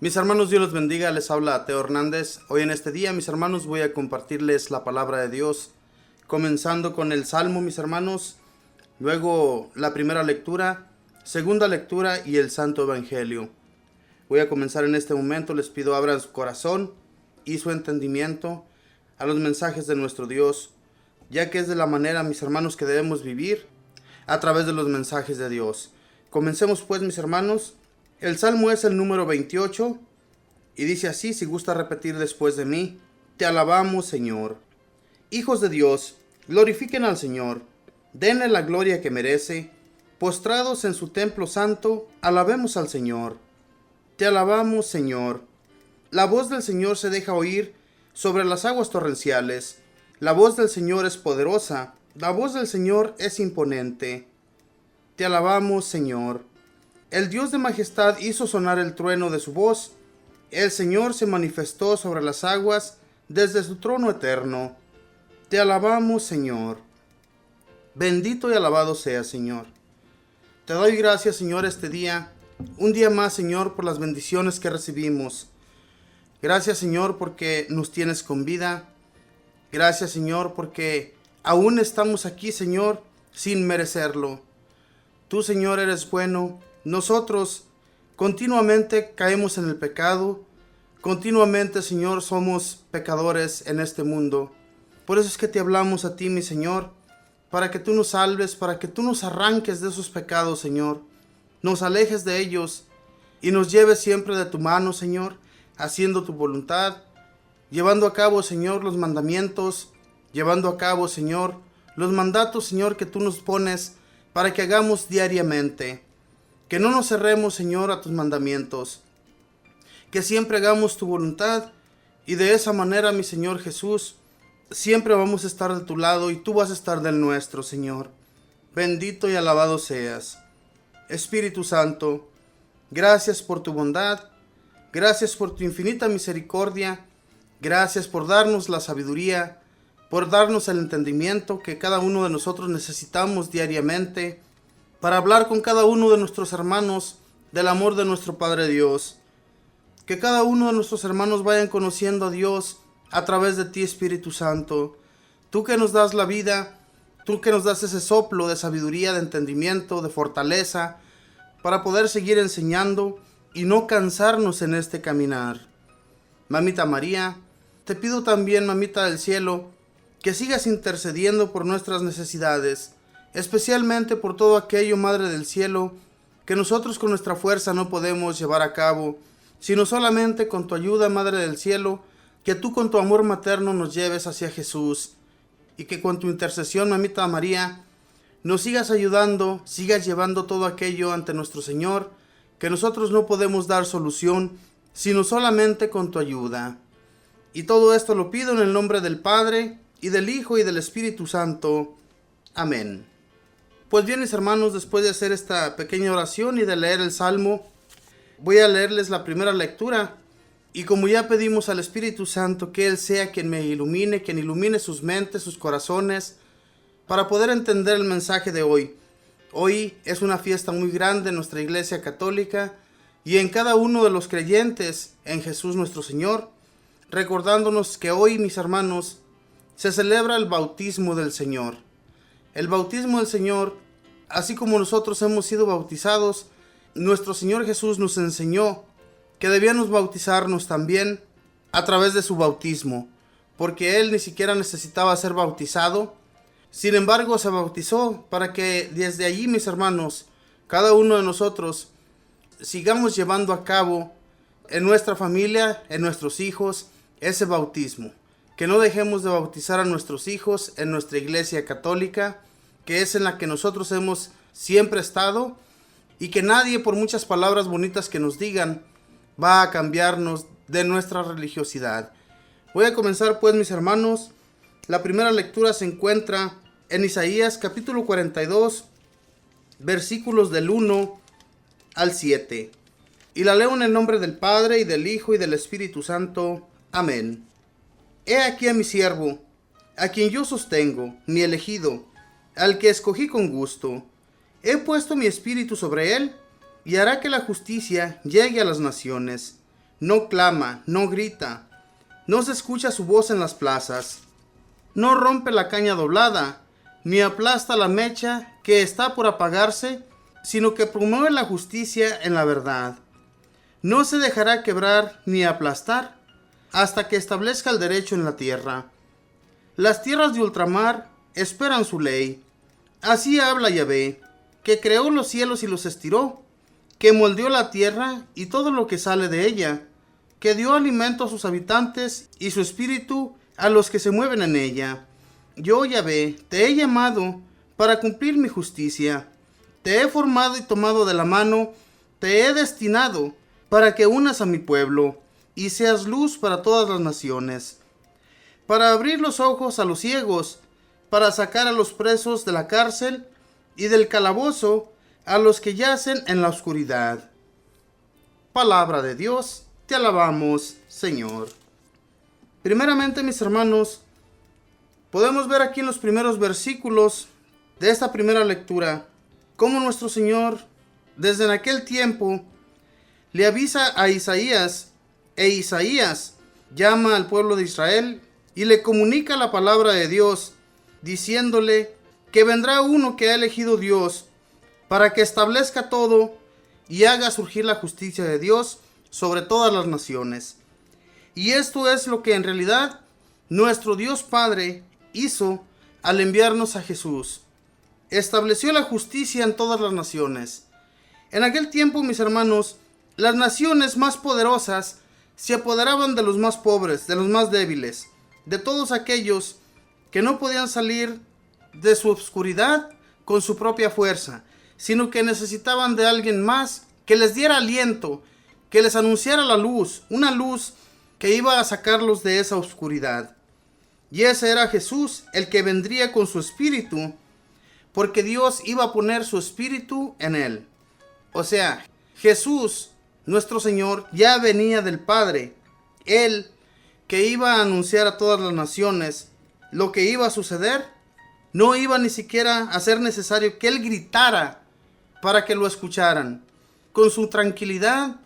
Mis hermanos, Dios los bendiga, les habla Teo Hernández. Hoy en este día, mis hermanos, voy a compartirles la palabra de Dios, comenzando con el Salmo, mis hermanos, luego la primera lectura, segunda lectura y el Santo Evangelio. Voy a comenzar en este momento, les pido abran su corazón y su entendimiento a los mensajes de nuestro Dios, ya que es de la manera, mis hermanos, que debemos vivir a través de los mensajes de Dios. Comencemos pues, mis hermanos. El Salmo es el número 28 y dice así, si gusta repetir después de mí: Te alabamos, Señor. Hijos de Dios, glorifiquen al Señor, denle la gloria que merece. Postrados en su templo santo, alabemos al Señor. Te alabamos, Señor. La voz del Señor se deja oír sobre las aguas torrenciales. La voz del Señor es poderosa, la voz del Señor es imponente. Te alabamos, Señor. El Dios de majestad hizo sonar el trueno de su voz. El Señor se manifestó sobre las aguas desde su trono eterno. Te alabamos, Señor. Bendito y alabado sea, Señor. Te doy gracias, Señor, este día. Un día más, Señor, por las bendiciones que recibimos. Gracias, Señor, porque nos tienes con vida. Gracias, Señor, porque aún estamos aquí, Señor, sin merecerlo. Tú, Señor, eres bueno. Nosotros continuamente caemos en el pecado, continuamente, Señor, somos pecadores en este mundo. Por eso es que te hablamos a ti, mi Señor, para que tú nos salves, para que tú nos arranques de esos pecados, Señor, nos alejes de ellos y nos lleves siempre de tu mano, Señor, haciendo tu voluntad, llevando a cabo, Señor, los mandamientos, llevando a cabo, Señor, los mandatos, Señor, que tú nos pones para que hagamos diariamente. Que no nos cerremos, Señor, a tus mandamientos. Que siempre hagamos tu voluntad. Y de esa manera, mi Señor Jesús, siempre vamos a estar de tu lado y tú vas a estar del nuestro, Señor. Bendito y alabado seas. Espíritu Santo, gracias por tu bondad. Gracias por tu infinita misericordia. Gracias por darnos la sabiduría, por darnos el entendimiento que cada uno de nosotros necesitamos diariamente, para hablar con cada uno de nuestros hermanos del amor de nuestro Padre Dios. Que cada uno de nuestros hermanos vayan conociendo a Dios a través de ti, Espíritu Santo. Tú que nos das la vida, tú que nos das ese soplo de sabiduría, de entendimiento, de fortaleza, para poder seguir enseñando y no cansarnos en este caminar. Mamita María, te pido también, Mamita del Cielo, que sigas intercediendo por nuestras necesidades, especialmente por todo aquello, Madre del Cielo, que nosotros con nuestra fuerza no podemos llevar a cabo, sino solamente con tu ayuda, Madre del Cielo, que tú con tu amor materno nos lleves hacia Jesús, y que con tu intercesión, Mamita María, nos sigas ayudando, sigas llevando todo aquello ante nuestro Señor, que nosotros no podemos dar solución, sino solamente con tu ayuda. Y todo esto lo pido en el nombre del Padre, y del Hijo, y del Espíritu Santo. Amén. Pues bien, mis hermanos, después de hacer esta pequeña oración y de leer el Salmo, voy a leerles la primera lectura. Y como ya pedimos al Espíritu Santo que Él sea quien me ilumine, quien ilumine sus mentes, sus corazones, para poder entender el mensaje de hoy. Hoy es una fiesta muy grande en nuestra Iglesia Católica y en cada uno de los creyentes en Jesús nuestro Señor, recordándonos que hoy, mis hermanos, se celebra el bautismo del Señor. El bautismo del Señor, así como nosotros hemos sido bautizados, nuestro Señor Jesús nos enseñó que debíamos bautizarnos también a través de su bautismo, porque Él ni siquiera necesitaba ser bautizado. Sin embargo, se bautizó para que desde allí, mis hermanos, cada uno de nosotros sigamos llevando a cabo en nuestra familia, en nuestros hijos, ese bautismo. Que no dejemos de bautizar a nuestros hijos en nuestra Iglesia Católica, que es en la que nosotros hemos siempre estado, y que nadie, por muchas palabras bonitas que nos digan, va a cambiarnos de nuestra religiosidad. Voy a comenzar pues, mis hermanos. La primera lectura se encuentra en Isaías capítulo 42, versículos del 1 al 7. Y la leo en el nombre del Padre, y del Hijo, y del Espíritu Santo. Amén. He aquí a mi siervo, a quien yo sostengo, mi elegido, al que escogí con gusto. He puesto mi espíritu sobre él, y hará que la justicia llegue a las naciones. no clama, no grita, no se escucha su voz en las plazas, no rompe la caña doblada, ni aplasta la mecha que está por apagarse, sino que promueve la justicia en la verdad. No se dejará quebrar ni aplastar hasta que establezca el derecho en la tierra. Las tierras de ultramar esperan su ley. Así habla Yahvé, que creó los cielos y los estiró, que moldeó la tierra y todo lo que sale de ella, que dio alimento a sus habitantes y su espíritu a los que se mueven en ella. Yo, Yahvé, te he llamado para cumplir mi justicia. Te he formado y tomado de la mano, te he destinado para que unas a mi pueblo y seas luz para todas las naciones, para abrir los ojos a los ciegos, para sacar a los presos de la cárcel y del calabozo a los que yacen en la oscuridad. Palabra de Dios, te alabamos, Señor. Primeramente, mis hermanos, podemos ver aquí en los primeros versículos de esta primera lectura cómo nuestro Señor, desde en aquel tiempo, le avisa a Isaías, e Isaías llama al pueblo de Israel y le comunica la palabra de Dios, diciéndole que vendrá uno que ha elegido Dios para que establezca todo y haga surgir la justicia de Dios sobre todas las naciones. Y esto es lo que en realidad nuestro Dios Padre hizo al enviarnos a Jesús. Estableció la justicia en todas las naciones. En aquel tiempo, mis hermanos, las naciones más poderosas se apoderaban de los más pobres, de los más débiles, de todos aquellos que no podían salir de su oscuridad con su propia fuerza, sino que necesitaban de alguien más que les diera aliento, que les anunciara la luz, una luz que iba a sacarlos de esa oscuridad. Y ese era Jesús, el que vendría con su espíritu, porque Dios iba a poner su espíritu en él. O sea, Jesús, nuestro Señor, ya venía del Padre. Él, que iba a anunciar a todas las naciones lo que iba a suceder, no iba ni siquiera a ser necesario que Él gritara para que lo escucharan. Con su tranquilidad,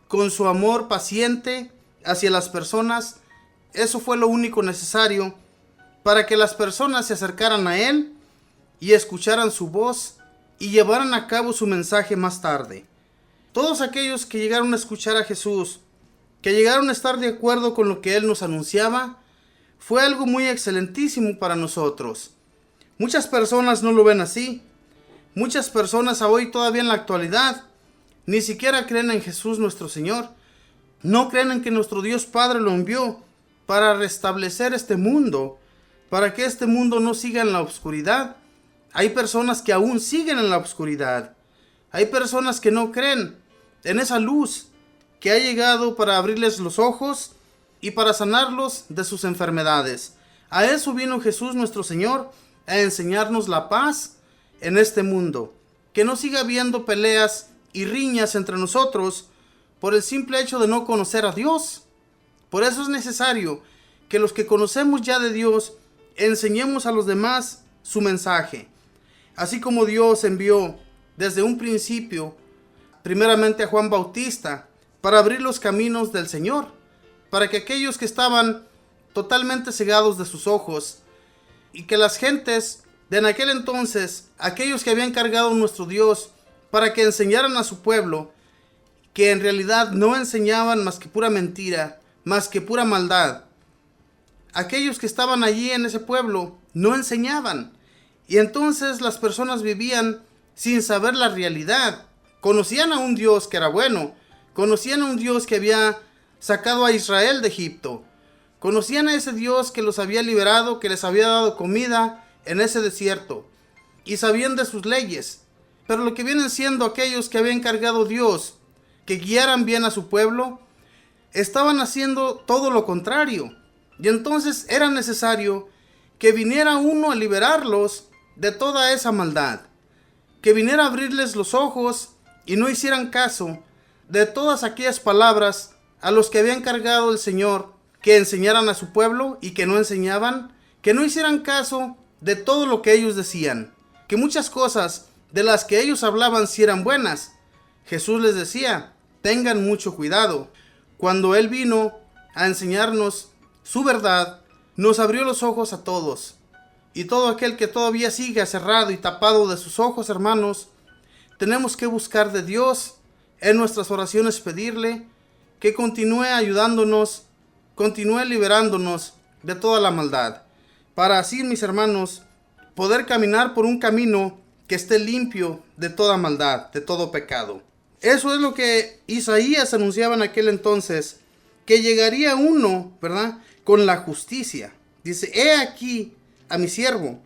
con su amor paciente hacia las personas, eso fue lo único necesario para que las personas se acercaran a Él y escucharan su voz y llevaran a cabo su mensaje más tarde. Todos aquellos que llegaron a escuchar a Jesús, que llegaron a estar de acuerdo con lo que Él nos anunciaba, fue algo muy excelentísimo para nosotros. Muchas personas no lo ven así. Muchas personas hoy todavía en la actualidad ni siquiera creen en Jesús nuestro Señor. No creen en que nuestro Dios Padre lo envió para restablecer este mundo, para que este mundo no siga en la oscuridad. Hay personas que aún siguen en la oscuridad. Hay personas que no creen en esa luz que ha llegado para abrirles los ojos y para sanarlos de sus enfermedades. A eso vino Jesús nuestro Señor, a enseñarnos la paz en este mundo. Que no siga habiendo peleas y riñas entre nosotros por el simple hecho de no conocer a Dios. Por eso es necesario que los que conocemos ya de Dios enseñemos a los demás su mensaje. Así como Dios envió desde un principio primeramente a Juan Bautista para abrir los caminos del Señor, para que aquellos que estaban totalmente cegados de sus ojos y que las gentes de en aquel entonces, aquellos que habían cargado a nuestro Dios para que enseñaran a su pueblo, que en realidad no enseñaban más que pura mentira, más que pura maldad. Aquellos que estaban allí en ese pueblo no enseñaban. Y entonces las personas vivían sin saber la realidad. Conocían a un Dios que era bueno. Conocían a un Dios que había sacado a Israel de Egipto. Conocían a ese Dios que los había liberado, que les había dado comida en ese desierto. Y sabían de sus leyes. Pero lo que vienen siendo aquellos que había encargado Dios que guiaran bien a su pueblo, estaban haciendo todo lo contrario. Y entonces era necesario que viniera uno a liberarlos de toda esa maldad, que viniera a abrirles los ojos y no hicieran caso de todas aquellas palabras a los que había encargado el Señor que enseñaran a su pueblo y que no enseñaban, que no hicieran caso de todo lo que ellos decían, que muchas cosas de las que ellos hablaban sí eran buenas. Jesús les decía: tengan mucho cuidado, cuando Él vino a enseñarnos su verdad, nos abrió los ojos a todos. Y todo aquel que todavía sigue cerrado y tapado de sus ojos, hermanos, tenemos que buscar de Dios en nuestras oraciones, pedirle que continúe ayudándonos, continúe liberándonos de toda la maldad, para así, mis hermanos, poder caminar por un camino que esté limpio de toda maldad, de todo pecado. Eso es lo que Isaías anunciaba en aquel entonces, que llegaría uno, ¿verdad?, con la justicia. Dice: he aquí a mi siervo,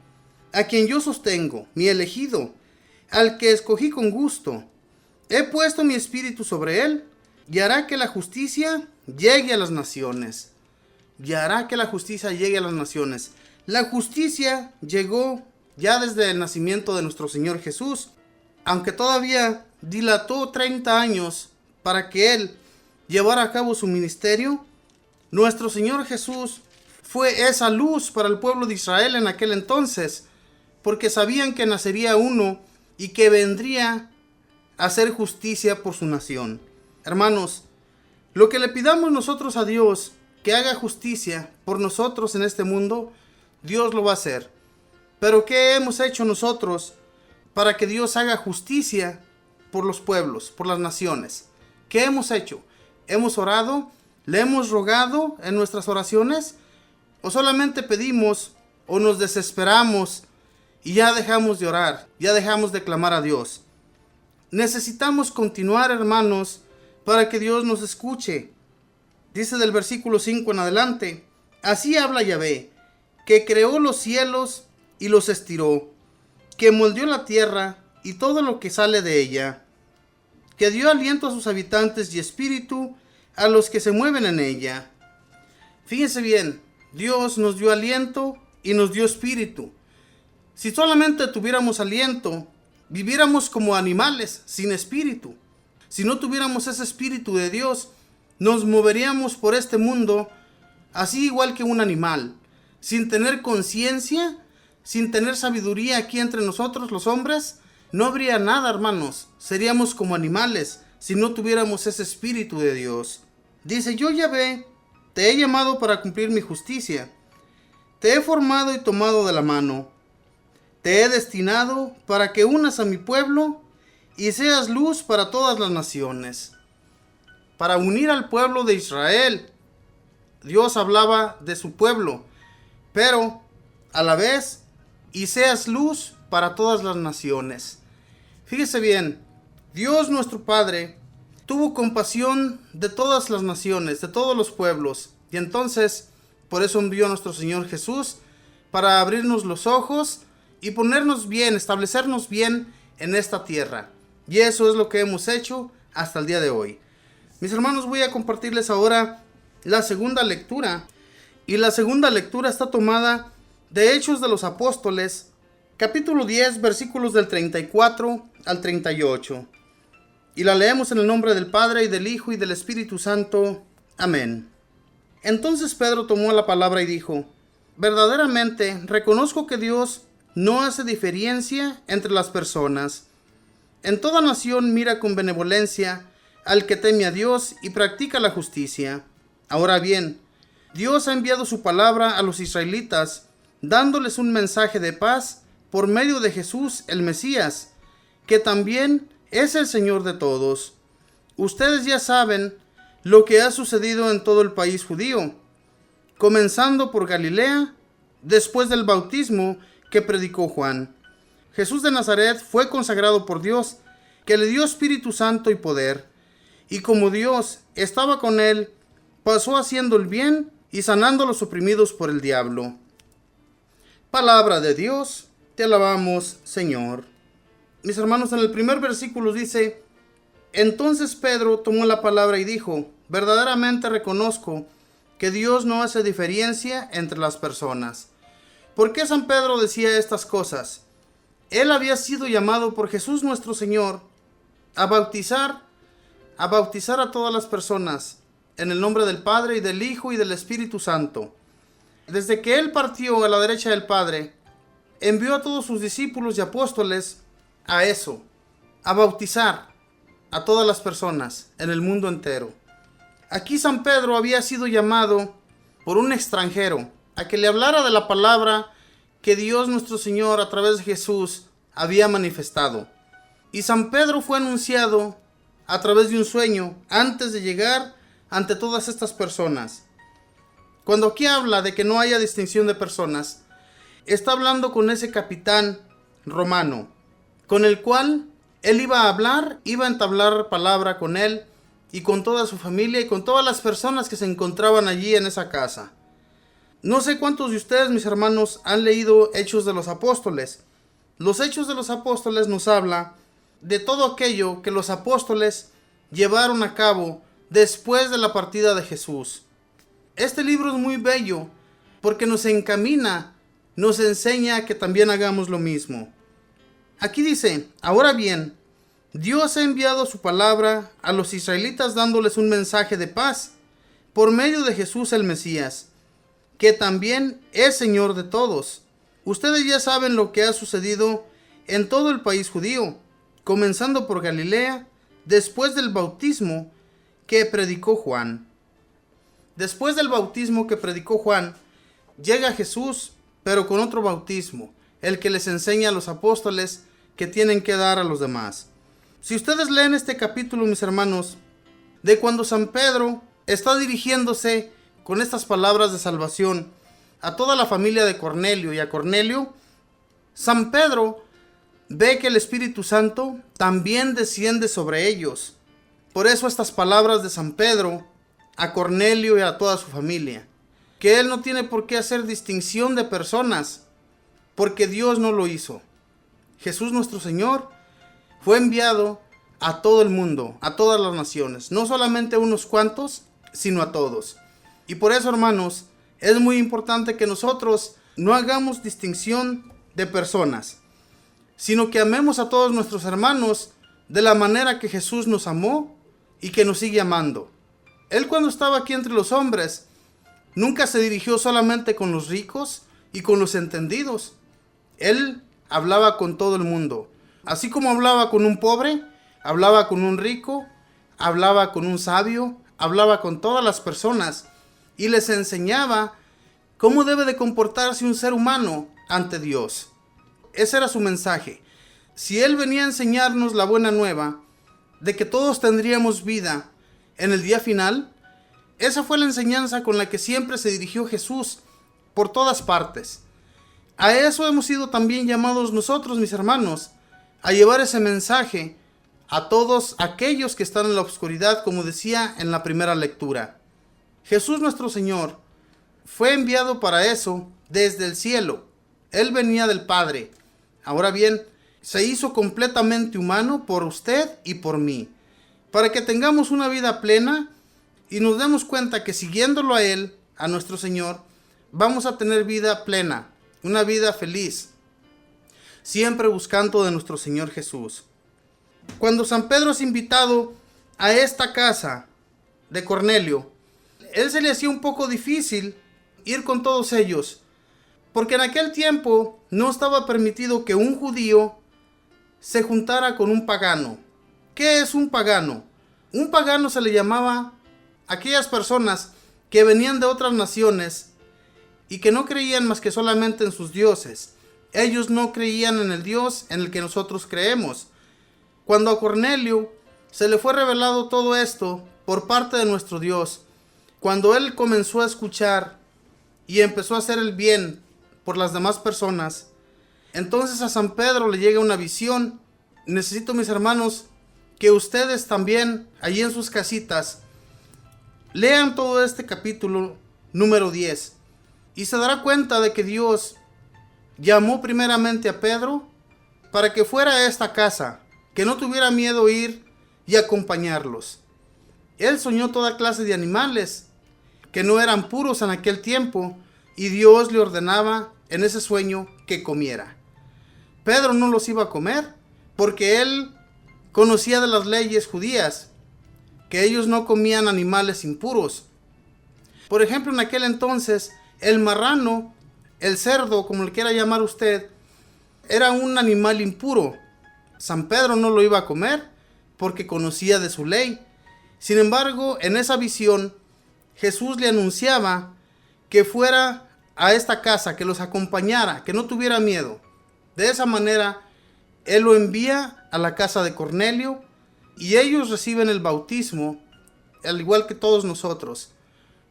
a quien yo sostengo, mi elegido, al que escogí con gusto. He puesto mi espíritu sobre él, y hará que la justicia llegue a las naciones. Y hará que la justicia llegue a las naciones. La justicia llegó ya desde el nacimiento de nuestro Señor Jesús, aunque todavía dilató 30 años para que Él llevara a cabo su ministerio. Nuestro Señor Jesús fue esa luz para el pueblo de Israel en aquel entonces, porque sabían que nacería uno y que vendría a hacer justicia por su nación. Hermanos, lo que le pidamos nosotros a Dios, que haga justicia por nosotros en este mundo, Dios lo va a hacer. Pero ¿qué hemos hecho nosotros para que Dios haga justicia por los pueblos, por las naciones? ¿Qué hemos hecho? ¿Hemos orado? ¿Le hemos rogado en nuestras oraciones? ¿O solamente pedimos o nos desesperamos y ya dejamos de orar, ya dejamos de clamar a Dios? Necesitamos continuar, hermanos, para que Dios nos escuche. Dice del versículo 5 en adelante: así habla Yahvé, que creó los cielos y los estiró, que moldeó la tierra y todo lo que sale de ella, que dio aliento a sus habitantes y espíritu a los que se mueven en ella. Fíjense bien, Dios nos dio aliento y nos dio espíritu. Si solamente tuviéramos aliento, viviéramos como animales sin espíritu. Si no tuviéramos ese espíritu de Dios, nos moveríamos por este mundo así igual que un animal, sin tener conciencia, sin tener sabiduría aquí entre nosotros los hombres. No habría nada, hermanos. Seríamos como animales si no tuviéramos ese espíritu de Dios. Dice: yo, Yahvé, te he llamado para cumplir mi justicia. Te he formado y tomado de la mano. Te he destinado para que unas a mi pueblo y seas luz para todas las naciones. Para unir al pueblo de Israel. Dios hablaba de su pueblo, pero a la vez, y seas luz para todas las naciones. Fíjese bien, Dios nuestro Padre tuvo compasión de todas las naciones, de todos los pueblos, y entonces por eso envió a nuestro Señor Jesús para abrirnos los ojos y ponernos bien, establecernos bien en esta tierra. Y eso es lo que hemos hecho hasta el día de hoy. Mis hermanos, voy a compartirles ahora la segunda lectura. Y la segunda lectura está tomada de Hechos de los Apóstoles, capítulo 10, versículos del 34 al 38. Y la leemos en el nombre del Padre, y del Hijo, y del Espíritu Santo. Amén. Entonces Pedro tomó la palabra y dijo: verdaderamente reconozco que Dios no hace diferencia entre las personas. En toda nación mira con benevolencia al que teme a Dios y practica la justicia. Ahora bien, Dios ha enviado su palabra a los israelitas, dándoles un mensaje de paz por medio de Jesús el Mesías, que también es el Señor de todos. Ustedes ya saben lo que ha sucedido en todo el país judío, comenzando por Galilea, después del bautismo que predicó Juan. Jesús de Nazaret fue consagrado por Dios, que le dio Espíritu Santo y poder, y como Dios estaba con él, pasó haciendo el bien y sanando a los oprimidos por el diablo. Palabra de Dios, te alabamos, Señor. Mis hermanos, en el primer versículo dice: entonces Pedro tomó la palabra y dijo: verdaderamente reconozco que Dios no hace diferencia entre las personas. ¿Por qué San Pedro decía estas cosas? Él había sido llamado por Jesús nuestro Señor a bautizar a todas las personas en el nombre del Padre, y del Hijo, y del Espíritu Santo. Desde que Él partió a la derecha del Padre, envió a todos sus discípulos y apóstoles a eso, a bautizar a todas las personas en el mundo entero. Aquí San Pedro había sido llamado por un extranjero a que le hablara de la palabra que Dios nuestro Señor a través de Jesús había manifestado. Y San Pedro fue anunciado a través de un sueño antes de llegar ante todas estas personas. Cuando aquí habla de que no haya distinción de personas, está hablando con ese capitán romano, con el cual él iba a hablar, iba a entablar palabra con él y con toda su familia y con todas las personas que se encontraban allí en esa casa. No sé cuántos de ustedes, mis hermanos, han leído Hechos de los Apóstoles. Los Hechos de los Apóstoles nos habla de todo aquello que los apóstoles llevaron a cabo después de la partida de Jesús. Este libro es muy bello porque nos encamina, nos enseña que también hagamos lo mismo. Aquí dice: ahora bien, Dios ha enviado su palabra a los israelitas dándoles un mensaje de paz por medio de Jesús el Mesías, que también es Señor de todos. Ustedes ya saben lo que ha sucedido en todo el país judío, comenzando por Galilea, después del bautismo que predicó Juan. Después del bautismo que predicó Juan, llega Jesús, pero con otro bautismo, el que les enseña a los apóstoles que tienen que dar a los demás. Si ustedes leen este capítulo, mis hermanos, de cuando San Pedro está dirigiéndose con estas palabras de salvación a toda la familia de Cornelio y a Cornelio, San Pedro ve que el Espíritu Santo también desciende sobre ellos. Por eso estas palabras de San Pedro a Cornelio y a toda su familia, que él no tiene por qué hacer distinción de personas, porque Dios no lo hizo. Jesús nuestro Señor fue enviado a todo el mundo, a todas las naciones, no solamente a unos cuantos, sino a todos. Y por eso, hermanos, es muy importante que nosotros no hagamos distinción de personas, sino que amemos a todos nuestros hermanos de la manera que Jesús nos amó y que nos sigue amando. Él, cuando estaba aquí entre los hombres, nunca se dirigió solamente con los ricos y con los entendidos. Él hablaba con todo el mundo. Así como hablaba con un pobre, hablaba con un rico, hablaba con un sabio, hablaba con todas las personas y les enseñaba cómo debe de comportarse un ser humano ante Dios. Ese era su mensaje. Si Él venía a enseñarnos la buena nueva de que todos tendríamos vida en el día final, esa fue la enseñanza con la que siempre se dirigió Jesús por todas partes. A eso hemos sido también llamados nosotros, mis hermanos, a llevar ese mensaje a todos aquellos que están en la oscuridad, como decía en la primera lectura. Jesús nuestro Señor fue enviado para eso desde el cielo. Él venía del Padre. Ahora bien, se hizo completamente humano por usted y por mí, para que tengamos una vida plena y nos demos cuenta que siguiéndolo a Él, a nuestro Señor, vamos a tener vida plena, una vida feliz, siempre buscando de nuestro Señor Jesús. Cuando San Pedro es invitado a esta casa de Cornelio, él se le hacía un poco difícil ir con todos ellos, porque en aquel tiempo no estaba permitido que un judío se juntara con un pagano. ¿Qué es un pagano? Un pagano se le llamaba a aquellas personas que venían de otras naciones y que no creían más que solamente en sus dioses. Ellos no creían en el Dios en el que nosotros creemos. Cuando a Cornelio se le fue revelado todo esto por parte de nuestro Dios, cuando él comenzó a escuchar y empezó a hacer el bien por las demás personas, entonces a San Pedro le llega una visión. Necesito, mis hermanos, que ustedes también, allí en sus casitas, lean todo este capítulo número 10 y se dará cuenta de que Dios llamó primeramente a Pedro para que fuera a esta casa, que no tuviera miedo ir y acompañarlos. Él soñó toda clase de animales que no eran puros en aquel tiempo y Dios le ordenaba en ese sueño que comiera. Pedro no los iba a comer porque él conocía de las leyes judías, que ellos no comían animales impuros. Por ejemplo, en aquel entonces, el marrano, el cerdo, como le quiera llamar usted, era un animal impuro. San Pedro no lo iba a comer porque conocía de su ley. Sin embargo, en esa visión, Jesús le anunciaba que fuera a esta casa, que los acompañara, que no tuviera miedo. De esa manera, Él lo envía a la casa de Cornelio y ellos reciben el bautismo, al igual que todos nosotros,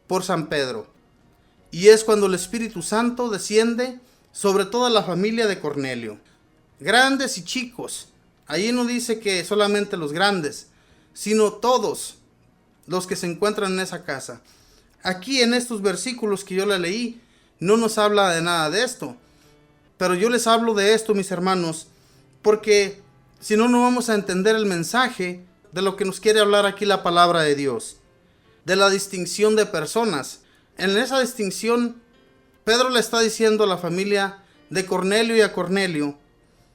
por San Pedro. Y es cuando el Espíritu Santo desciende sobre toda la familia de Cornelio, grandes y chicos. Allí no dice que solamente los grandes, sino todos los que se encuentran en esa casa. Aquí en estos versículos que yo le leí, no nos habla de nada de esto. Pero yo les hablo de esto, mis hermanos, porque si no, no vamos a entender el mensaje de lo que nos quiere hablar aquí la palabra de Dios. De la distinción de personas. En esa distinción, Pedro le está diciendo a la familia de Cornelio y a Cornelio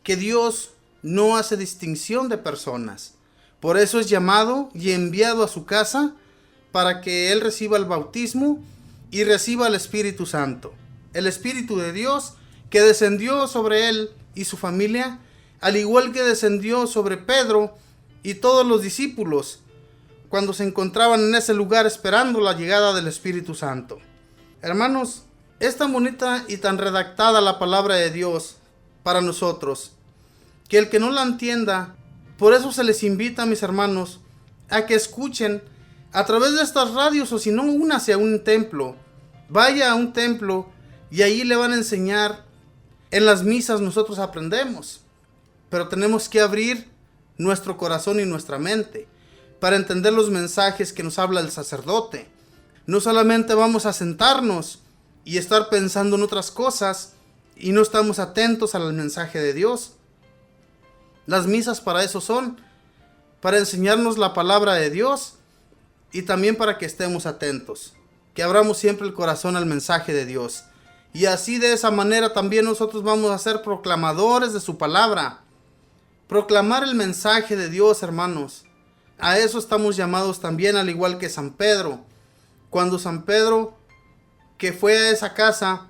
que Dios no hace distinción de personas. Por eso es llamado y enviado a su casa para que él reciba el bautismo y reciba el Espíritu Santo. El Espíritu de Dios que descendió sobre él y su familia, al igual que descendió sobre Pedro y todos los discípulos cuando se encontraban en ese lugar esperando la llegada del Espíritu Santo. Hermanos, es tan bonita y tan redactada la palabra de Dios para nosotros, que el que no la entienda, por eso se les invita, mis hermanos, a que escuchen a través de estas radios, o si no, únase a un templo. Vaya a un templo y ahí le van a enseñar. En las misas nosotros aprendemos, pero tenemos que abrir nuestro corazón y nuestra mente para entender los mensajes que nos habla el sacerdote. No solamente vamos a sentarnos y estar pensando en otras cosas y no estamos atentos al mensaje de Dios. Las misas para eso son, para enseñarnos la palabra de Dios y también para que estemos atentos, que abramos siempre el corazón al mensaje de Dios. Y así, de esa manera, también nosotros vamos a ser proclamadores de su palabra. Proclamar el mensaje de Dios, hermanos. A eso estamos llamados también, al igual que San Pedro. Cuando San Pedro, que fue a esa casa,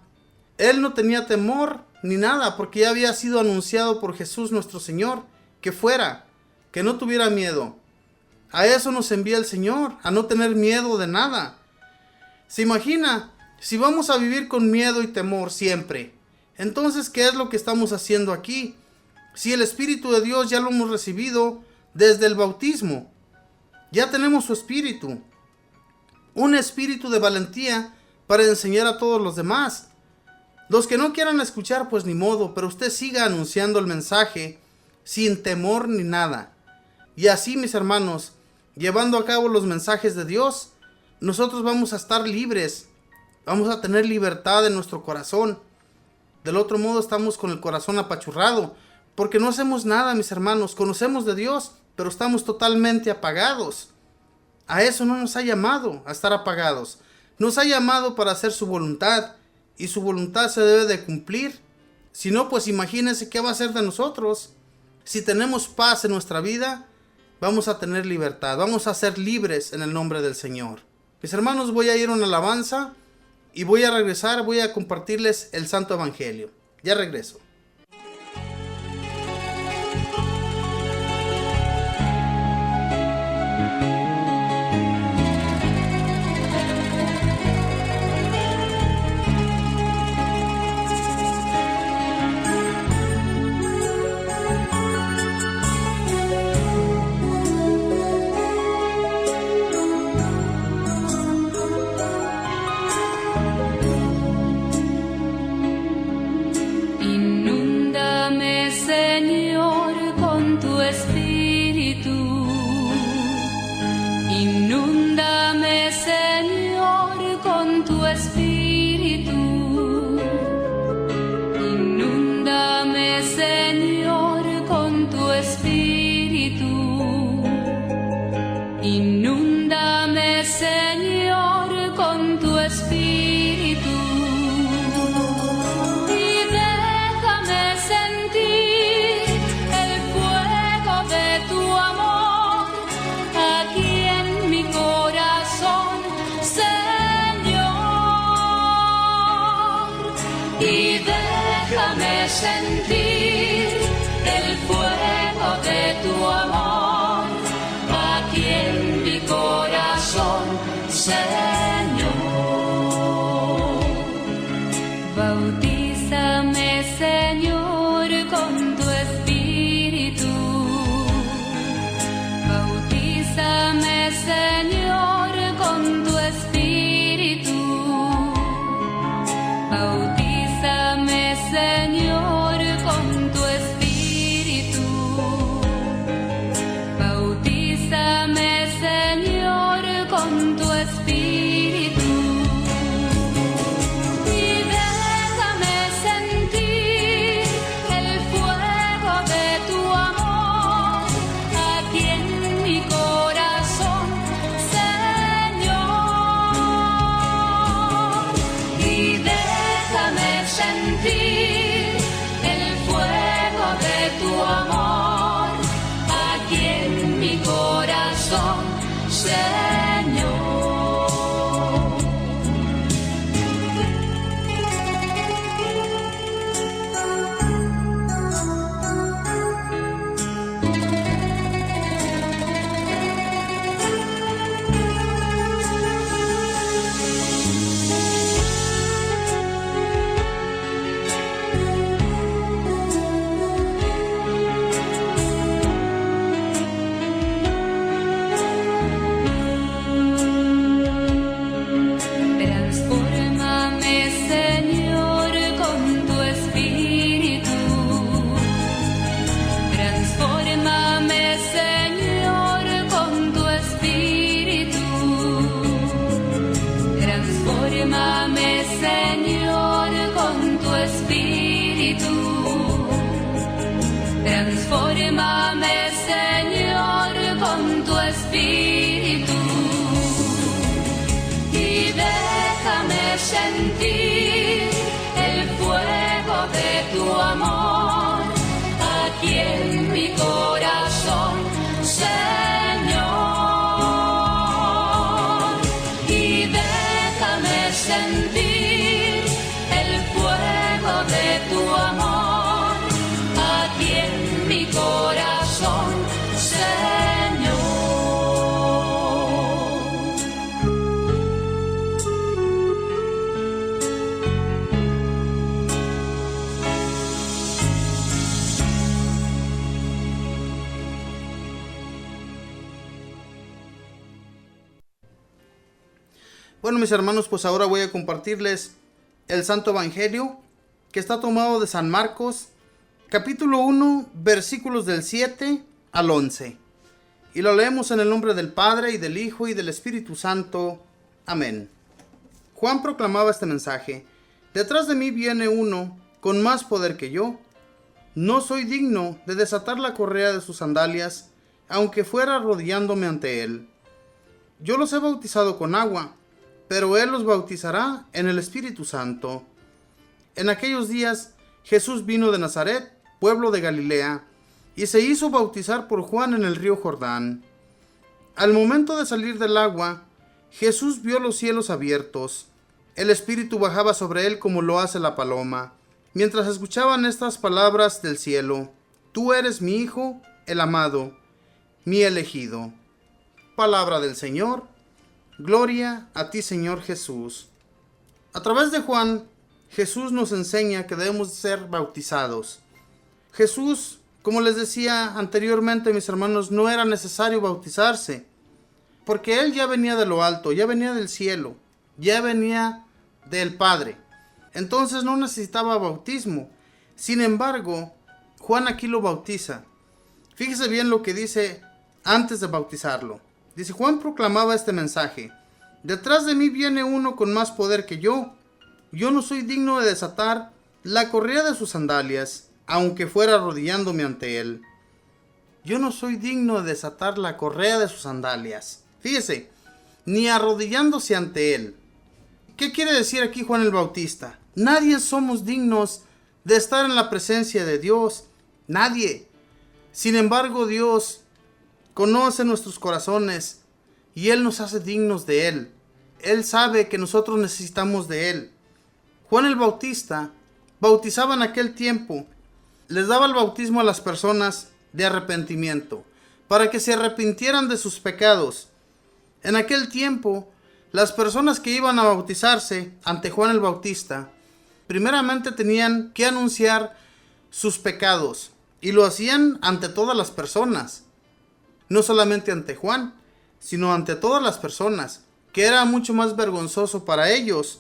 él no tenía temor ni nada, porque ya había sido anunciado por Jesús nuestro Señor, que fuera, que no tuviera miedo. A eso nos envía el Señor, a no tener miedo de nada. ¿Se imagina? Si vamos a vivir con miedo y temor siempre, entonces, ¿qué es lo que estamos haciendo aquí? Si el Espíritu de Dios ya lo hemos recibido desde el bautismo, ya tenemos su Espíritu, un espíritu de valentía para enseñar a todos los demás. Los que no quieran escuchar, pues ni modo, pero usted siga anunciando el mensaje sin temor ni nada. Y así, mis hermanos, llevando a cabo los mensajes de Dios, nosotros vamos a estar libres. Vamos a tener libertad en nuestro corazón. Del otro modo estamos con el corazón apachurrado, porque no hacemos nada, mis hermanos. Conocemos de Dios, pero estamos totalmente apagados. A eso no nos ha llamado, a estar apagados. Nos ha llamado para hacer su voluntad, y su voluntad se debe de cumplir. Si no, pues imagínense qué va a hacer de nosotros. Si tenemos paz en nuestra vida, vamos a tener libertad. Vamos a ser libres en el nombre del Señor. Mis hermanos, voy a ir a una alabanza y voy a regresar, voy a compartirles el Santo Evangelio. Ya regreso. Inúndame, Señor, con tu Espíritu y déjame sentir el fuego de tu amor aquí en mi corazón, Señor. Y déjame sentir el fuego de tu amor aquí en mi corazón. espíritu y déjame sentir el fuego de tu amor aquí en mi corazón, Señor, y déjame sentir el fuego de tu amor aquí en mi corazón, Señor. Transfórmame, Señor, con tu espíritu. Transfórmame, Señor, con tu espíritu. Transfórmame, Señor, con tu espíritu. Transfórmame, Señor, con tu espíritu. Y déjame sentir el fuego de tu amor aquí en mi corazón, Señor. Y déjame sentir el fuego de tu amor aquí en mi corazón, Señor. Bueno, mis hermanos, pues ahora voy a compartirles el Santo Evangelio, que está tomado de San Marcos, capítulo 1, versículos del 7 al 11. Y lo leemos en el nombre del Padre, y del Hijo, y del Espíritu Santo. Amén. Juan proclamaba este mensaje: detrás de mí viene uno con más poder que yo. No soy digno de desatar la correa de sus sandalias, aunque fuera arrodillándome ante él. Yo los he bautizado con agua, pero él los bautizará en el Espíritu Santo. En aquellos días Jesús vino de Nazaret, pueblo de Galilea, y se hizo bautizar por Juan en el río Jordán. Al momento de salir del agua, Jesús vio los cielos abiertos. El Espíritu bajaba sobre él como lo hace la paloma. Mientras escuchaban estas palabras del cielo: Tú eres mi Hijo, el amado, mi elegido. Palabra del Señor. Gloria a ti, Señor Jesús. A través de Juan, Jesús nos enseña que debemos ser bautizados. Jesús, como les decía anteriormente, mis hermanos, no era necesario bautizarse, porque Él ya venía de lo alto, ya venía del cielo, ya venía del Padre. Entonces no necesitaba bautismo. Sin embargo, Juan aquí lo bautiza. Fíjese bien lo que dice antes de bautizarlo. Dice: Juan proclamaba este mensaje: detrás de mí viene uno con más poder que yo. Yo no soy digno de desatar la correa de sus sandalias, aunque fuera arrodillándome ante él. Yo no soy digno de desatar la correa de sus sandalias. Fíjese, ni arrodillándose ante él. ¿Qué quiere decir aquí Juan el Bautista? Nadie somos dignos de estar en la presencia de Dios. Nadie. Sin embargo, Dios conoce nuestros corazones y Él nos hace dignos de Él. Él sabe que nosotros necesitamos de Él. Juan el Bautista bautizaba en aquel tiempo. Les daba el bautismo a las personas de arrepentimiento, para que se arrepintieran de sus pecados. En aquel tiempo, las personas que iban a bautizarse ante Juan el Bautista, primeramente tenían que anunciar sus pecados, y lo hacían ante todas las personas. No solamente ante Juan, sino ante todas las personas, que era mucho más vergonzoso para ellos.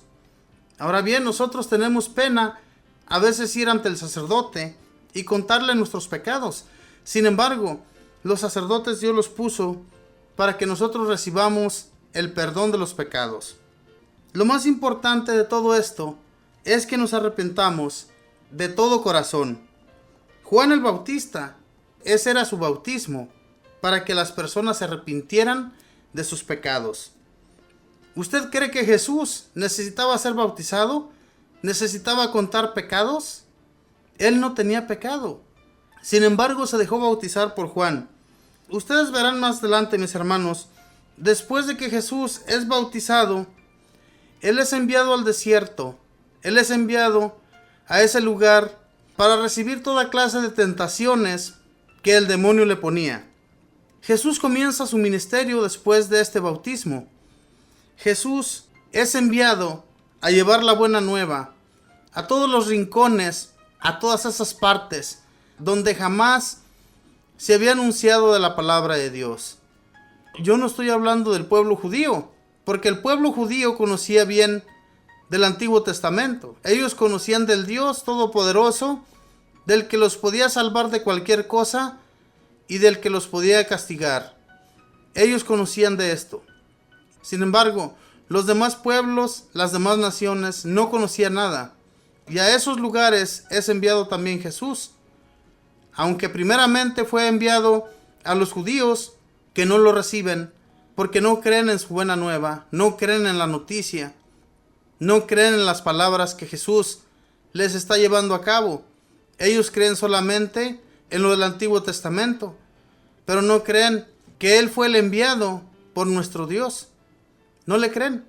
Ahora bien, nosotros tenemos pena a veces ir ante el sacerdote y contarle nuestros pecados. Sin embargo, los sacerdotes Dios los puso para que nosotros recibamos el perdón de los pecados. Lo más importante de todo esto es que nos arrepentamos de todo corazón. Juan el Bautista, ese era su bautismo, para que las personas se arrepintieran de sus pecados. ¿Usted cree que Jesús necesitaba ser bautizado? ¿Necesitaba contar pecados? Él no tenía pecado. Sin embargo, se dejó bautizar por Juan. Ustedes verán más adelante, mis hermanos, después de que Jesús es bautizado, Él es enviado al desierto. Él es enviado a ese lugar para recibir toda clase de tentaciones que el demonio le ponía. Jesús comienza su ministerio después de este bautismo. Jesús es enviado a llevar la buena nueva a todos los rincones, a todas esas partes donde jamás se había anunciado de la palabra de Dios. Yo no estoy hablando del pueblo judío, porque el pueblo judío conocía bien del Antiguo Testamento. Ellos conocían del Dios Todopoderoso, del que los podía salvar de cualquier cosa y del que los podía castigar. Ellos conocían de esto. Sin embargo, los demás pueblos, las demás naciones, no conocían nada. Y a esos lugares es enviado también Jesús. Aunque primeramente fue enviado a los judíos, que no lo reciben, porque no creen en su buena nueva, no creen en la noticia, no creen en las palabras que Jesús les está llevando a cabo. Ellos creen solamente en lo del Antiguo Testamento, pero no creen que Él fue el enviado por nuestro Dios. No le creen.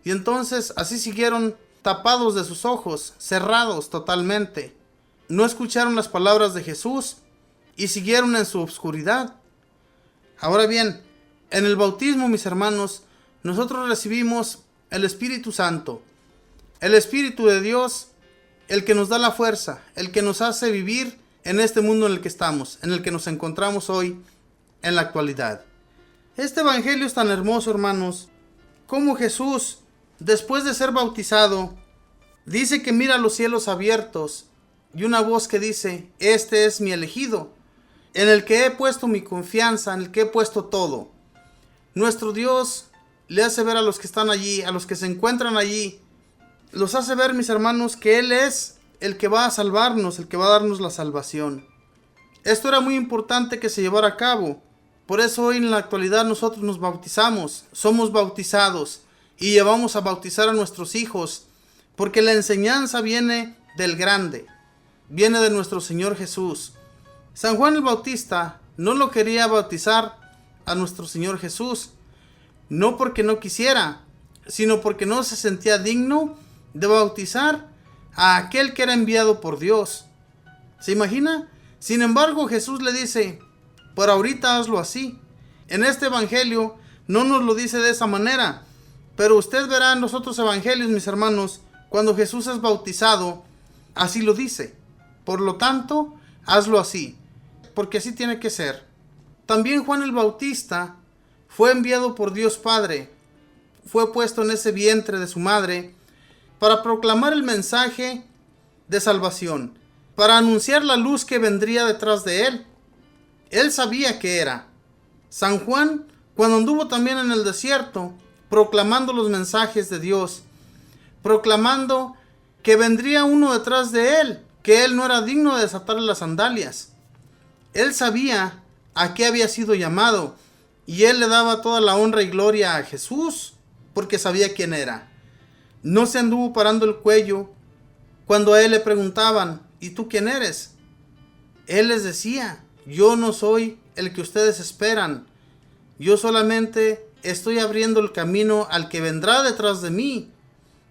Y entonces así siguieron tapados de sus ojos, cerrados totalmente. No escucharon las palabras de Jesús y siguieron en su oscuridad. Ahora bien, en el bautismo, mis hermanos, nosotros recibimos el Espíritu Santo, el Espíritu de Dios, el que nos da la fuerza, el que nos hace vivir en este mundo en el que estamos, en el que nos encontramos hoy, en la actualidad. Este evangelio es tan hermoso, hermanos, como Jesús, después de ser bautizado, dice que mira los cielos abiertos y una voz que dice: este es mi elegido, en el que he puesto mi confianza, en el que he puesto todo. Nuestro Dios le hace ver a los que están allí, a los que se encuentran allí, los hace ver, mis hermanos, que Él es el que va a salvarnos, el que va a darnos la salvación. Esto era muy importante que se llevara a cabo. Por eso hoy en la actualidad nosotros nos bautizamos, somos bautizados y llevamos a bautizar a nuestros hijos, porque la enseñanza viene del grande, viene de nuestro Señor Jesús. San Juan el Bautista no lo quería bautizar a nuestro Señor Jesús, no porque no quisiera, sino porque no se sentía digno de bautizar a aquel que era enviado por Dios. ¿Se imagina? Sin embargo, Jesús le dice: por ahorita hazlo así. En este evangelio no nos lo dice de esa manera, pero usted verá en los otros evangelios, mis hermanos, cuando Jesús es bautizado, así lo dice. Por lo tanto, hazlo así, porque así tiene que ser. También Juan el Bautista fue enviado por Dios Padre, fue puesto en ese vientre de su madre para proclamar el mensaje de salvación, para anunciar la luz que vendría detrás de él. Él sabía qué era. San Juan, cuando anduvo también en el desierto, proclamando los mensajes de Dios, proclamando que vendría uno detrás de él, que él no era digno de desatarle las sandalias. Él sabía a qué había sido llamado, y él le daba toda la honra y gloria a Jesús, porque sabía quién era. No se anduvo parando el cuello cuando a él le preguntaban: ¿y tú quién eres? Él les decía: yo no soy el que ustedes esperan, yo solamente estoy abriendo el camino al que vendrá detrás de mí,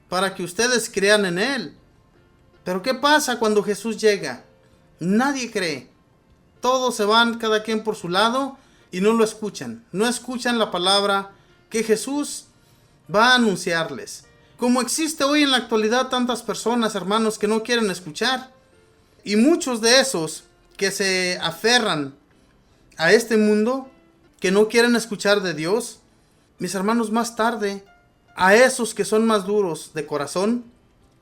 para que ustedes crean en él. Pero ¿qué pasa cuando Jesús llega? Nadie cree. Todos se van, cada quien por su lado, y no lo escuchan. No escuchan la palabra que Jesús va a anunciarles. Como existe hoy en la actualidad tantas personas, hermanos, que no quieren escuchar. Y muchos de esos que se aferran a este mundo, que no quieren escuchar de Dios, mis hermanos, más tarde, a esos que son más duros de corazón,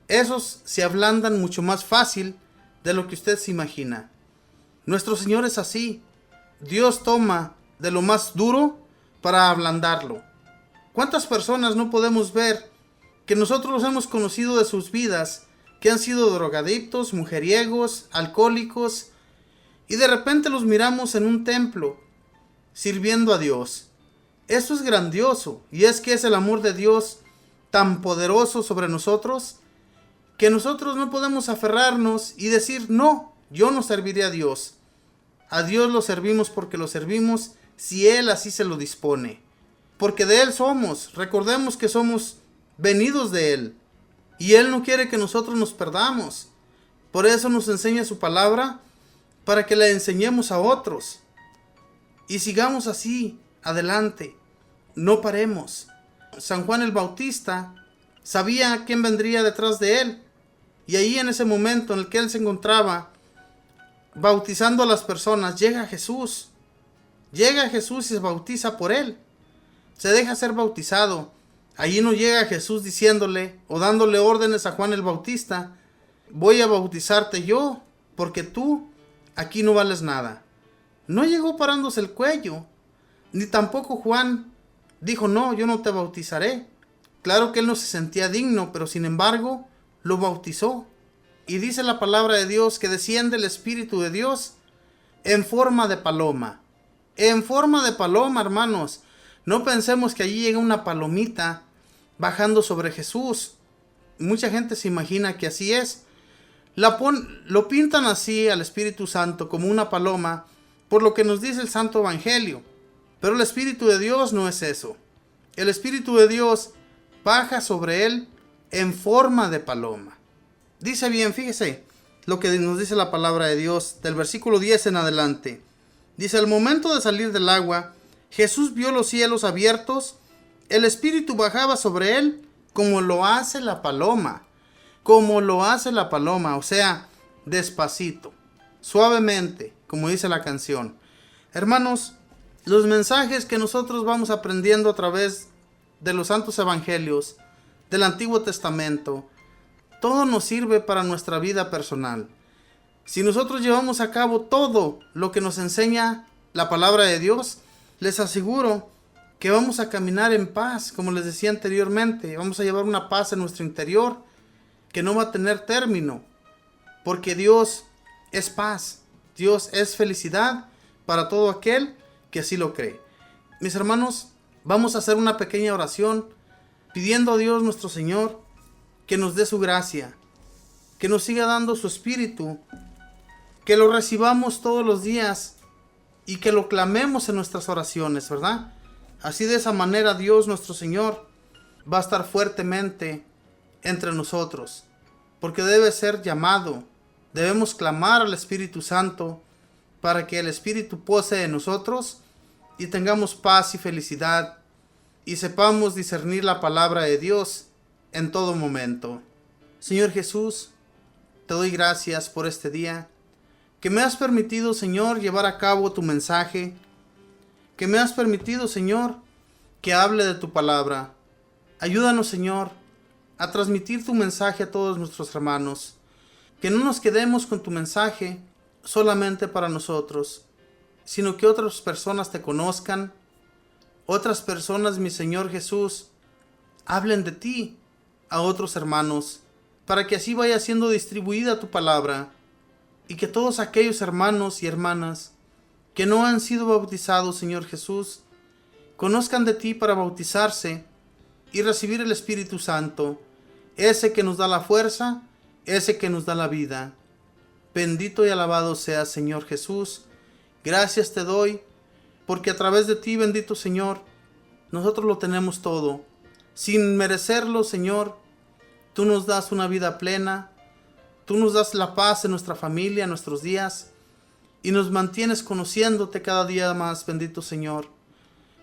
esos se ablandan mucho más fácil de lo que usted se imagina. Nuestro Señor es así. Dios toma de lo más duro para ablandarlo. ¿Cuántas personas no podemos ver que nosotros los hemos conocido de sus vidas, que han sido drogadictos, mujeriegos, alcohólicos, y de repente los miramos en un templo, sirviendo a Dios? Eso es grandioso, y es que es el amor de Dios tan poderoso sobre nosotros, que nosotros no podemos aferrarnos y decir, no, yo no serviré a Dios. A Dios lo servimos porque lo servimos si Él así se lo dispone. Porque de Él somos, recordemos que somos venidos de Él. Y Él no quiere que nosotros nos perdamos. Por eso nos enseña su palabra, para que la enseñemos a otros. Y sigamos así, adelante, no paremos. San Juan el Bautista sabía quién vendría detrás de él. Y ahí en ese momento en el que él se encontraba, bautizando a las personas, llega Jesús. Llega Jesús y se bautiza por él. Se deja ser bautizado. Allí no llega Jesús diciéndole o dándole órdenes a Juan el Bautista, voy a bautizarte yo, porque tú aquí no vales nada. No llegó parándose el cuello, ni tampoco Juan dijo, no, yo no te bautizaré. Claro que él no se sentía digno, pero sin embargo lo bautizó. Y dice la palabra de Dios que desciende el Espíritu de Dios en forma de paloma. En forma de paloma, hermanos. No pensemos que allí llega una palomita bajando sobre Jesús. Mucha gente se imagina que así es. Lo pintan así al Espíritu Santo como una paloma, por lo que nos dice el Santo Evangelio. Pero el Espíritu de Dios no es eso. El Espíritu de Dios baja sobre él en forma de paloma. Dice bien, fíjese lo que nos dice la palabra de Dios del versículo 10 en adelante. Dice, al momento de salir del agua, Jesús vio los cielos abiertos, el Espíritu bajaba sobre él como lo hace la paloma. Como lo hace la paloma, o sea, despacito, suavemente, como dice la canción. Hermanos, los mensajes que nosotros vamos aprendiendo a través de los santos evangelios, del Antiguo Testamento, todo nos sirve para nuestra vida personal. Si nosotros llevamos a cabo todo lo que nos enseña la palabra de Dios, les aseguro que vamos a caminar en paz, como les decía anteriormente. Vamos a llevar una paz en nuestro interior que no va a tener término, porque Dios es paz, Dios es felicidad para todo aquel que así lo cree. Mis hermanos, vamos a hacer una pequeña oración pidiendo a Dios nuestro Señor que nos dé su gracia, que nos siga dando su Espíritu, que lo recibamos todos los días y que lo clamemos en nuestras oraciones, ¿verdad? Así de esa manera Dios nuestro Señor va a estar fuertemente entre nosotros, porque debe ser llamado. Debemos clamar al Espíritu Santo para que el Espíritu pose en nosotros y tengamos paz y felicidad y sepamos discernir la palabra de Dios en todo momento. Señor Jesús, te doy gracias por este día, que me has permitido, Señor, llevar a cabo tu mensaje, que me has permitido, Señor, que hable de tu palabra. Ayúdanos, Señor, a transmitir tu mensaje a todos nuestros hermanos, que no nos quedemos con tu mensaje solamente para nosotros, sino que otras personas te conozcan, otras personas, mi Señor Jesús, hablen de ti a otros hermanos, para que así vaya siendo distribuida tu palabra, y que todos aquellos hermanos y hermanas que no han sido bautizados, Señor Jesús, conozcan de ti para bautizarse y recibir el Espíritu Santo, ese que nos da la fuerza, ese que nos da la vida. Bendito y alabado seas, Señor Jesús. Gracias te doy, porque a través de ti, bendito Señor, nosotros lo tenemos todo. Sin merecerlo, Señor, tú nos das una vida plena, tú nos das la paz en nuestra familia, en nuestros días, y nos mantienes conociéndote cada día más, bendito Señor.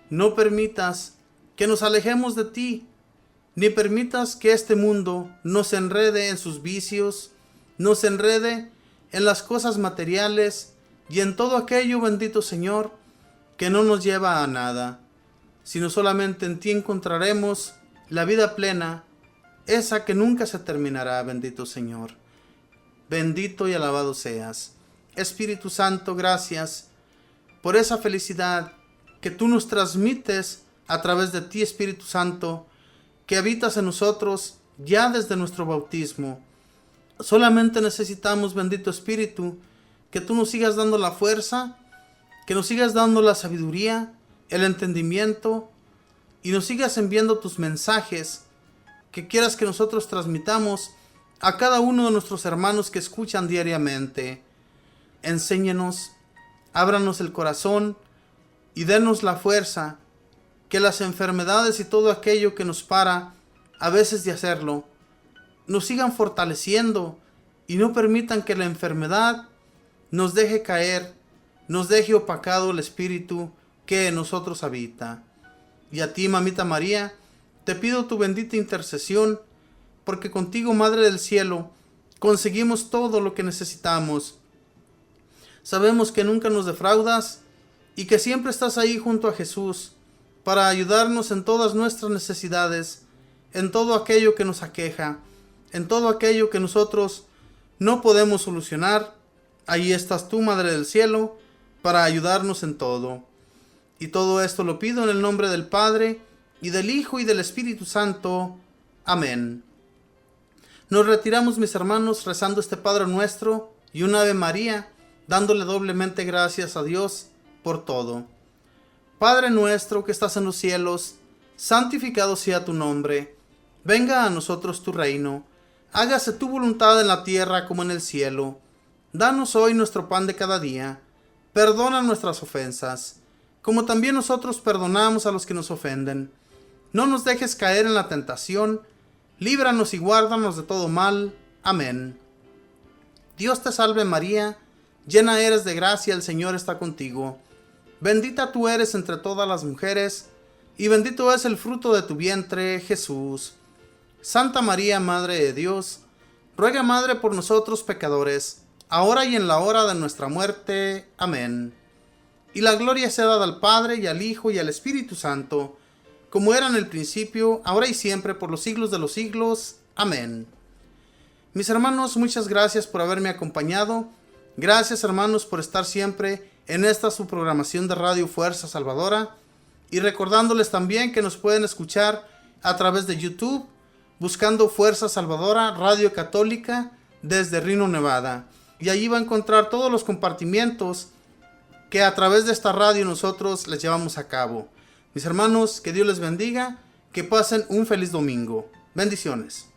No permitas que nos alejemos de ti, ni permitas que este mundo nos enrede en sus vicios, nos enrede en las cosas materiales y en todo aquello, bendito Señor, que no nos lleva a nada, sino solamente en ti encontraremos la vida plena, esa que nunca se terminará, bendito Señor. Bendito y alabado seas. Espíritu Santo, gracias por esa felicidad que tú nos transmites a través de ti, Espíritu Santo, que habitas en nosotros ya desde nuestro bautismo. Solamente necesitamos, bendito Espíritu, que tú nos sigas dando la fuerza, que nos sigas dando la sabiduría, el entendimiento, y nos sigas enviando tus mensajes que quieras que nosotros transmitamos a cada uno de nuestros hermanos que escuchan diariamente. Enséñenos, ábranos el corazón y denos la fuerza, que las enfermedades y todo aquello que nos para a veces de hacerlo, nos sigan fortaleciendo y no permitan que la enfermedad nos deje caer, nos deje opacado el Espíritu que en nosotros habita. Y a ti, Mamita María, te pido tu bendita intercesión, porque contigo, Madre del Cielo, conseguimos todo lo que necesitamos. Sabemos que nunca nos defraudas y que siempre estás ahí junto a Jesús para ayudarnos en todas nuestras necesidades, en todo aquello que nos aqueja, en todo aquello que nosotros no podemos solucionar. Ahí estás tú, Madre del Cielo, para ayudarnos en todo. Y todo esto lo pido en el nombre del Padre, y del Hijo, y del Espíritu Santo. Amén. Nos retiramos, mis hermanos, rezando este Padre Nuestro y un Ave María, dándole doblemente gracias a Dios por todo. Padre nuestro que estás en los cielos, santificado sea tu nombre. Venga a nosotros tu reino. Hágase tu voluntad en la tierra como en el cielo. Danos hoy nuestro pan de cada día. Perdona nuestras ofensas, como también nosotros perdonamos a los que nos ofenden. No nos dejes caer en la tentación. Líbranos y guárdanos de todo mal. Amén. Dios te salve María, llena eres de gracia, el Señor está contigo. Bendita tú eres entre todas las mujeres, y bendito es el fruto de tu vientre, Jesús. Santa María, Madre de Dios, ruega, Madre, por nosotros pecadores, ahora y en la hora de nuestra muerte. Amén. Y la gloria sea dada al Padre, y al Hijo, y al Espíritu Santo, como era en el principio, ahora y siempre, por los siglos de los siglos. Amén. Mis hermanos, muchas gracias por haberme acompañado. Gracias, hermanos, por estar siempre en esta su programación de Radio Fuerza Salvadora, y recordándoles también que nos pueden escuchar a través de YouTube buscando Fuerza Salvadora Radio Católica desde Reno, Nevada, y allí va a encontrar todos los compartimientos que a través de esta radio nosotros les llevamos a cabo. Mis hermanos, que Dios les bendiga, que pasen un feliz domingo. Bendiciones.